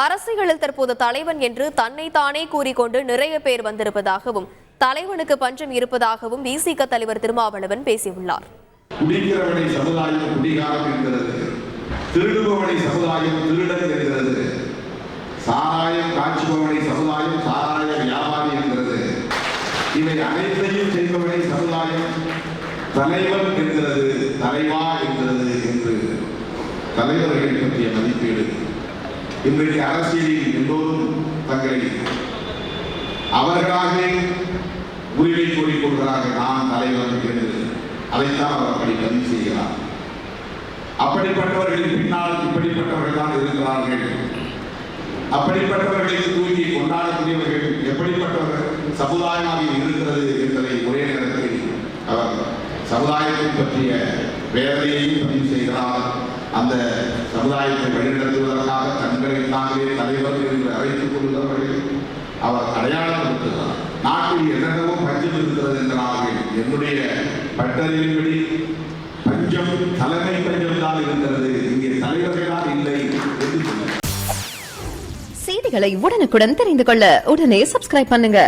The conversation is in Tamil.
அரசியலில் தற்போது தலைவன் என்று தன்னை தானே கூறிக்கொண்டு நிறைய பேர் வந்திருப்பதாகவும் தலைவனுக்கு பஞ்சம் இருப்பதாகவும் விசிக தலைவர் திருமாவளவன் பேசியுள்ளார். குடிக்கிறவனை சமுதாயம் குடிகாரம் என்கிறது, திருடுபவனை சமுதாயம் திருடன் என்கிறது, சாராயம் காய்ச்சுபவனை சமுதாயம் சாராய வியாபாரி என்கிறது, இவை அனைத்தையும் செய்பவனை சமுதாயம் தலைவன் என்கிறது, தலைவா என்கிறது என்று தலைவர்களை பற்றிய மதிப்பீடு. இன்றைக்கு அரசியலில் எல்லோரும் தங்களை அவர்களாகவே உரிமை கோரிக்கொள்கிறார்கள். நான் தலைவன் என்று அதைத்தான் அவர் அப்படி பதிவு செய்கிறார். அப்படிப்பட்டவர்களின் பின்னால் இப்படிப்பட்டவர்கள் தான் இருக்கிறார்கள். அப்படிப்பட்டவர்களை தூக்கி கொண்டாடக்கூடியவர்கள் எப்படிப்பட்டவர்கள் சமுதாயமாக இருக்கிறது என்பதை ஒரே நேரத்தில் அவர் சமுதாயத்தை பற்றிய வேதனையையும் பதிவு செய்கிறார். அந்த சமுதாயத்தை வழிநடத்துவதற்காக தங்களை தாங்களே தலைவர் என்று அழைத்துக் கொள்கிறவர்கள் அவர் அடையாளப்படுத்துகிறார். நாட்டில் என்னென்னவோ பஞ்சம் இருக்கிறது என்கிறார்கள். என்னுடைய பட்டறிவின்படி பஞ்சம் தலைமை பஞ்சம் தான் இருக்கிறது, இங்கே தலைவர்களால் இல்லை என்று சொன்னார். செய்திகளை உடனுக்குடன் தெரிந்து கொள்ள உடனே சப்ஸ்கிரைப் பண்ணுங்க.